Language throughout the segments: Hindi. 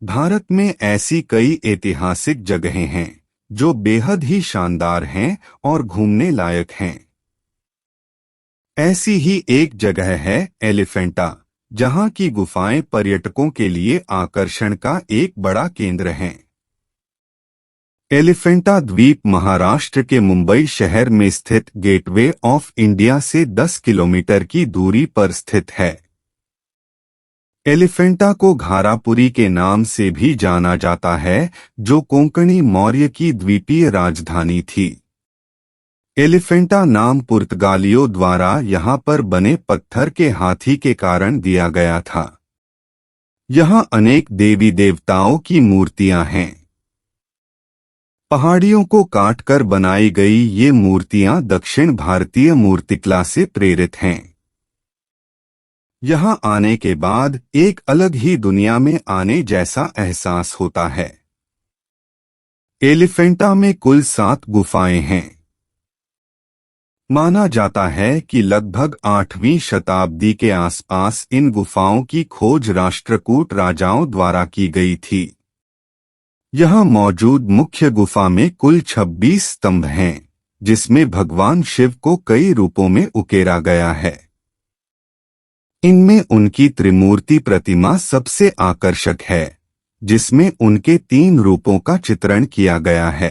भारत में ऐसी कई ऐतिहासिक जगहें हैं जो बेहद ही शानदार हैं और घूमने लायक हैं। ऐसी ही एक जगह है एलिफेंटा, जहां की गुफाएं पर्यटकों के लिए आकर्षण का एक बड़ा केंद्र हैं। एलिफेंटा द्वीप महाराष्ट्र के मुंबई शहर में स्थित गेटवे ऑफ इंडिया से 10 किलोमीटर की दूरी पर स्थित है। एलिफेंटा को घारापुरी के नाम से भी जाना जाता है, जो कोंकणी मौर्य की द्वीपीय राजधानी थी। एलिफेंटा नाम पुर्तगालियों द्वारा यहाँ पर बने पत्थर के हाथी के कारण दिया गया था। यहाँ अनेक देवी देवताओं की मूर्तियां हैं। पहाड़ियों को काटकर बनाई गई ये मूर्तियां दक्षिण भारतीय मूर्तिकला से प्रेरित हैं। यहाँ आने के बाद एक अलग ही दुनिया में आने जैसा एहसास होता है। एलिफेंटा में कुल 7 गुफाएं हैं। माना जाता है कि लगभग 8वीं शताब्दी के आसपास इन गुफाओं की खोज राष्ट्रकूट राजाओं द्वारा की गई थी। यहाँ मौजूद मुख्य गुफा में कुल 26 स्तंभ हैं, जिसमें भगवान शिव को कई रूपों में उकेरा गया है। इनमें उनकी त्रिमूर्ति प्रतिमा सबसे आकर्षक है, जिसमें उनके 3 रूपों का चित्रण किया गया है।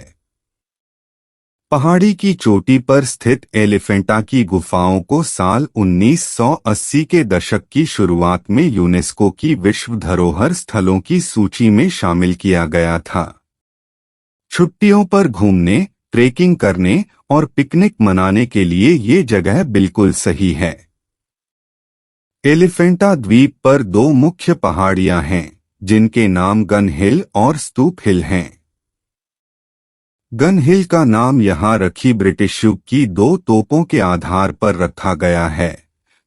पहाड़ी की चोटी पर स्थित एलिफेंटा की गुफाओं को साल 1980 के दशक की शुरुआत में यूनेस्को की विश्व धरोहर स्थलों की सूची में शामिल किया गया था। छुट्टियों पर घूमने, ट्रेकिंग करने और पिकनिक मनाने के लिए ये जगह बिल्कुल सही है। एलिफेंटा द्वीप पर 2 मुख्य पहाड़ियां हैं, जिनके नाम गन हिल और स्तूप हिल हैं। गन हिल का नाम यहाँ रखी ब्रिटिश युग की 2 तोपों के आधार पर रखा गया है,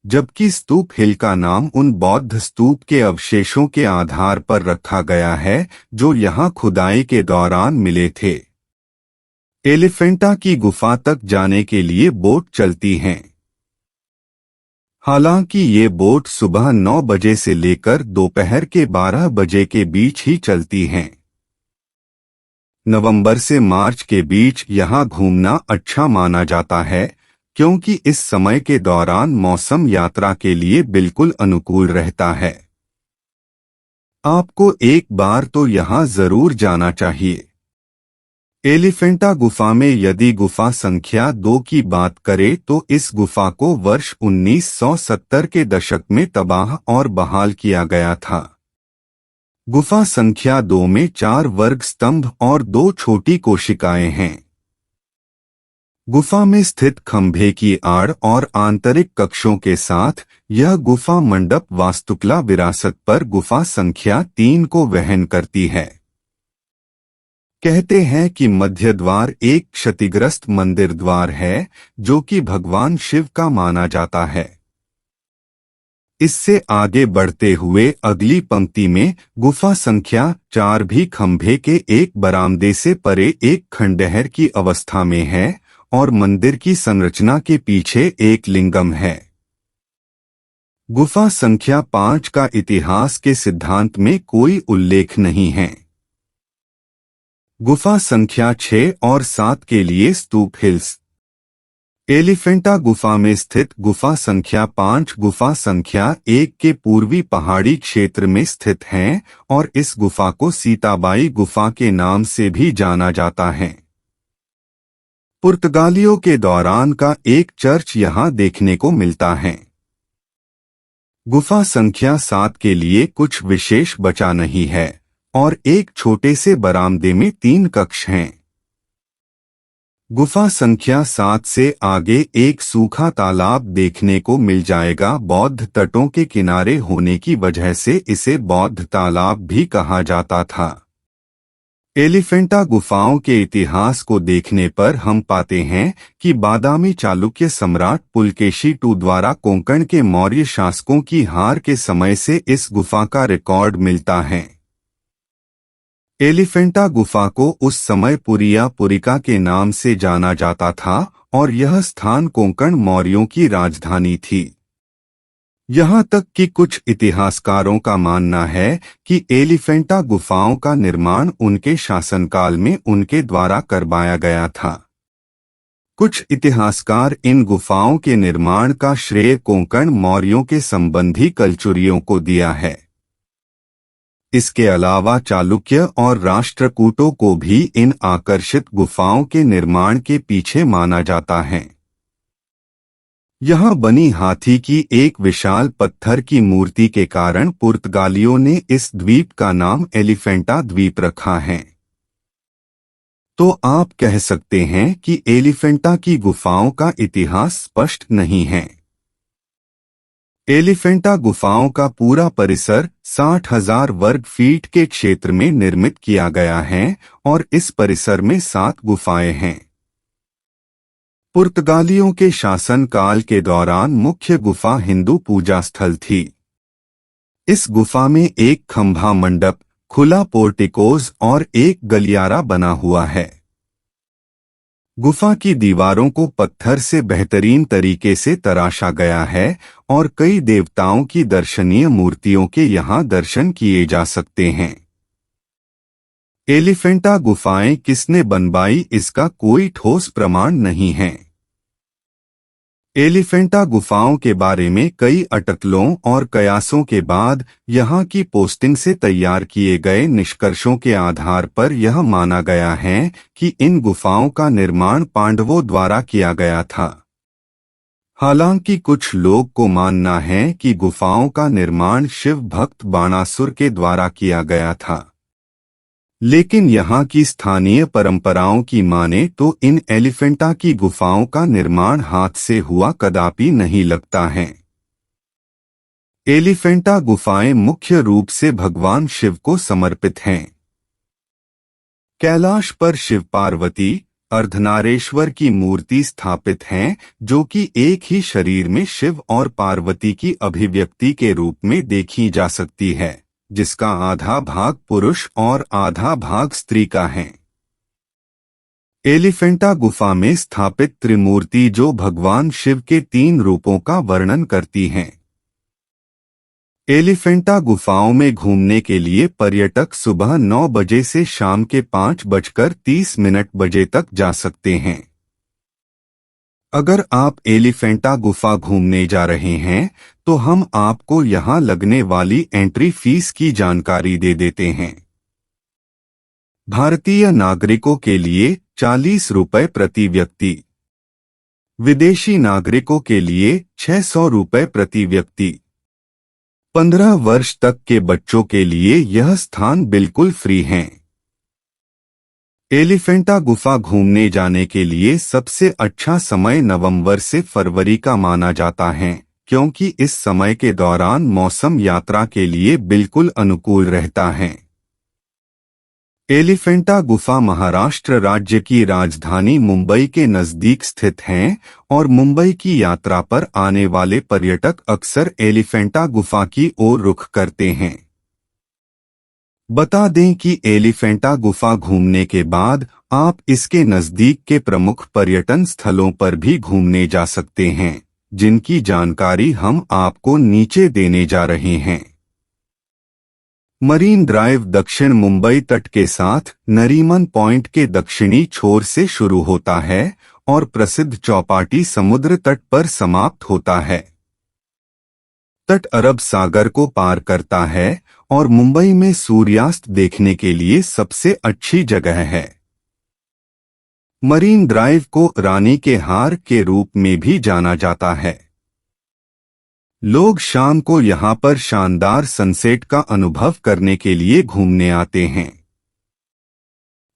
जबकि स्तूप हिल का नाम उन बौद्ध स्तूप के अवशेषों के आधार पर रखा गया है जो यहाँ खुदाई के दौरान मिले थे। एलिफेंटा की गुफा तक जाने के लिए बोट चलती हैं। हालांकि ये बोट सुबह 9 बजे से लेकर दोपहर के 12 बजे के बीच ही चलती हैं। नवंबर से मार्च के बीच यहाँ घूमना अच्छा माना जाता है, क्योंकि इस समय के दौरान मौसम यात्रा के लिए बिल्कुल अनुकूल रहता है। आपको एक बार तो यहाँ जरूर जाना चाहिए। एलिफेंटा गुफा में यदि गुफा संख्या 2 की बात करें तो इस गुफा को वर्ष 1970 के दशक में तबाह और बहाल किया गया था। गुफा संख्या 2 में 4 वर्ग स्तंभ और 2 छोटी कोशिकाएं हैं। गुफा में स्थित खंभे की आड़ और आंतरिक कक्षों के साथ यह गुफा मंडप वास्तुकला विरासत पर गुफा संख्या 3 को वहन करती है। कहते हैं कि मध्य द्वार एक क्षतिग्रस्त मंदिर द्वार है, जो कि भगवान शिव का माना जाता है। इससे आगे बढ़ते हुए अगली पंक्ति में गुफा संख्या 4 भी खंभे के एक बरामदे से परे एक खंडहर की अवस्था में है और मंदिर की संरचना के पीछे एक लिंगम है। गुफा संख्या 5 का इतिहास के सिद्धांत में कोई उल्लेख नहीं है। गुफा संख्या 6 और 7 के लिए स्तूप हिल्स। एलिफेंटा गुफा में स्थित गुफा संख्या 5 गुफा संख्या 1 के पूर्वी पहाड़ी क्षेत्र में स्थित हैं और इस गुफा को सीताबाई गुफा के नाम से भी जाना जाता है। पुर्तगालियों के दौरान का एक चर्च यहाँ देखने को मिलता है। गुफा संख्या 7 के लिए कुछ विशेष बचा नहीं है और एक छोटे से बरामदे में 3 कक्ष हैं। गुफा संख्या 7 से आगे एक सूखा तालाब देखने को मिल जाएगा। बौद्ध तटों के किनारे होने की वजह से इसे बौद्ध तालाब भी कहा जाता था। एलिफेंटा गुफाओं के इतिहास को देखने पर हम पाते हैं कि बादामी चालुक्य सम्राट पुलकेशी II द्वारा कोंकण के मौर्य शासकों की हार के समय से इस गुफा का रिकॉर्ड मिलता है। एलिफेंटा गुफा को उस समय पुरिया पुरिका के नाम से जाना जाता था और यह स्थान कोंकण मौर्यों की राजधानी थी। यहाँ तक कि कुछ इतिहासकारों का मानना है कि एलिफेंटा गुफाओं का निर्माण उनके शासनकाल में उनके द्वारा करवाया गया था। कुछ इतिहासकार इन गुफाओं के निर्माण का श्रेय कोंकण मौर्यों के संबंधी कलचुरियों को दिया है। इसके अलावा चालुक्य और राष्ट्रकूटों को भी इन आकर्षित गुफाओं के निर्माण के पीछे माना जाता है। यहाँ बनी हाथी की एक विशाल पत्थर की मूर्ति के कारण पुर्तगालियों ने इस द्वीप का नाम एलिफेंटा द्वीप रखा है। तो आप कह सकते हैं कि एलिफेंटा की गुफाओं का इतिहास स्पष्ट नहीं है। एलिफेंटा गुफाओं का पूरा परिसर 60,000 वर्ग फीट के क्षेत्र में निर्मित किया गया है और इस परिसर में 7 गुफाएं हैं। पुर्तगालियों के शासन काल के दौरान मुख्य गुफा हिंदू पूजा स्थल थी। इस गुफा में एक खंभा मंडप, खुला पोर्टिकोज और एक गलियारा बना हुआ है। गुफा की दीवारों को पत्थर से बेहतरीन तरीके से तराशा गया है और कई देवताओं की दर्शनीय मूर्तियों के यहाँ दर्शन किए जा सकते हैं। एलिफेंटा गुफाएं किसने बनवाई, इसका कोई ठोस प्रमाण नहीं है। एलिफेंटा गुफाओं के बारे में कई अटकलों और कयासों के बाद यहाँ की पोस्टिंग से तैयार किए गए निष्कर्षों के आधार पर यह माना गया है कि इन गुफाओं का निर्माण पांडवों द्वारा किया गया था। हालांकि कुछ लोग को मानना है कि गुफाओं का निर्माण शिव भक्त बाणासुर के द्वारा किया गया था, लेकिन यहाँ की स्थानीय परंपराओं की माने तो इन एलिफेंटा की गुफाओं का निर्माण हाथ से हुआ कदापि नहीं लगता है। एलिफेंटा गुफाएं मुख्य रूप से भगवान शिव को समर्पित हैं। कैलाश पर शिव पार्वती अर्धनारेश्वर की मूर्ति स्थापित हैं, जो कि एक ही शरीर में शिव और पार्वती की अभिव्यक्ति के रूप में देखी जा सकती है, जिसका आधा भाग पुरुष और आधा भाग स्त्री का है। एलिफेंटा गुफा में स्थापित त्रिमूर्ति जो भगवान शिव के 3 रूपों का वर्णन करती हैं। एलिफेंटा गुफाओं में घूमने के लिए पर्यटक सुबह 9 बजे से शाम के 5:30 बजे तक जा सकते हैं। अगर आप एलिफेंटा गुफा घूमने जा रहे हैं तो हम आपको यहां लगने वाली एंट्री फीस की जानकारी दे देते हैं। भारतीय नागरिकों के लिए 40 रुपये प्रति व्यक्ति, विदेशी नागरिकों के लिए 600 रुपये प्रति व्यक्ति। 15 वर्ष तक के बच्चों के लिए यह स्थान बिल्कुल फ्री है। एलिफेंटा गुफा घूमने जाने के लिए सबसे अच्छा समय नवंबर से फरवरी का माना जाता है, क्योंकि इस समय के दौरान मौसम यात्रा के लिए बिल्कुल अनुकूल रहता है। एलिफेंटा गुफा महाराष्ट्र राज्य की राजधानी मुंबई के नजदीक स्थित हैं और मुंबई की यात्रा पर आने वाले पर्यटक अक्सर एलिफेंटा गुफा की ओर रुख करते हैं। बता दें कि एलिफेंटा गुफा घूमने के बाद आप इसके नजदीक के प्रमुख पर्यटन स्थलों पर भी घूमने जा सकते हैं, जिनकी जानकारी हम आपको नीचे देने जा रहे हैं। मरीन ड्राइव दक्षिण मुंबई तट के साथ नरीमन पॉइंट के दक्षिणी छोर से शुरू होता है और प्रसिद्ध चौपाटी समुद्र तट पर समाप्त होता है। तट अरब सागर को पार करता है और मुंबई में सूर्यास्त देखने के लिए सबसे अच्छी जगह है। मरीन ड्राइव को रानी के हार के रूप में भी जाना जाता है। लोग शाम को यहां पर शानदार सनसेट का अनुभव करने के लिए घूमने आते हैं।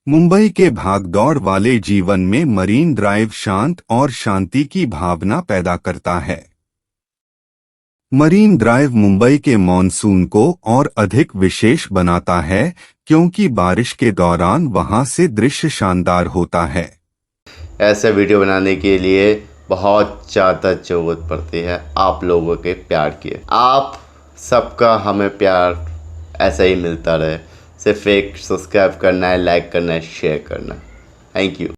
मुंबई के भागदौड़ वाले जीवन में मरीन ड्राइव शांत और शांति की भावना पैदा करता है। मरीन ड्राइव मुंबई के मॉनसून को और अधिक विशेष बनाता है, क्योंकि बारिश के दौरान वहां से दृश्य शानदार होता है। ऐसे वीडियो बनाने के लिए बहुत ज़्यादा ज़रूरत पड़ती है आप लोगों के प्यार की। आप सबका हमें प्यार ऐसा ही मिलता रहे। सिर्फ एक सब्सक्राइब करना है, लाइक करना है, शेयर करना है। Thank you.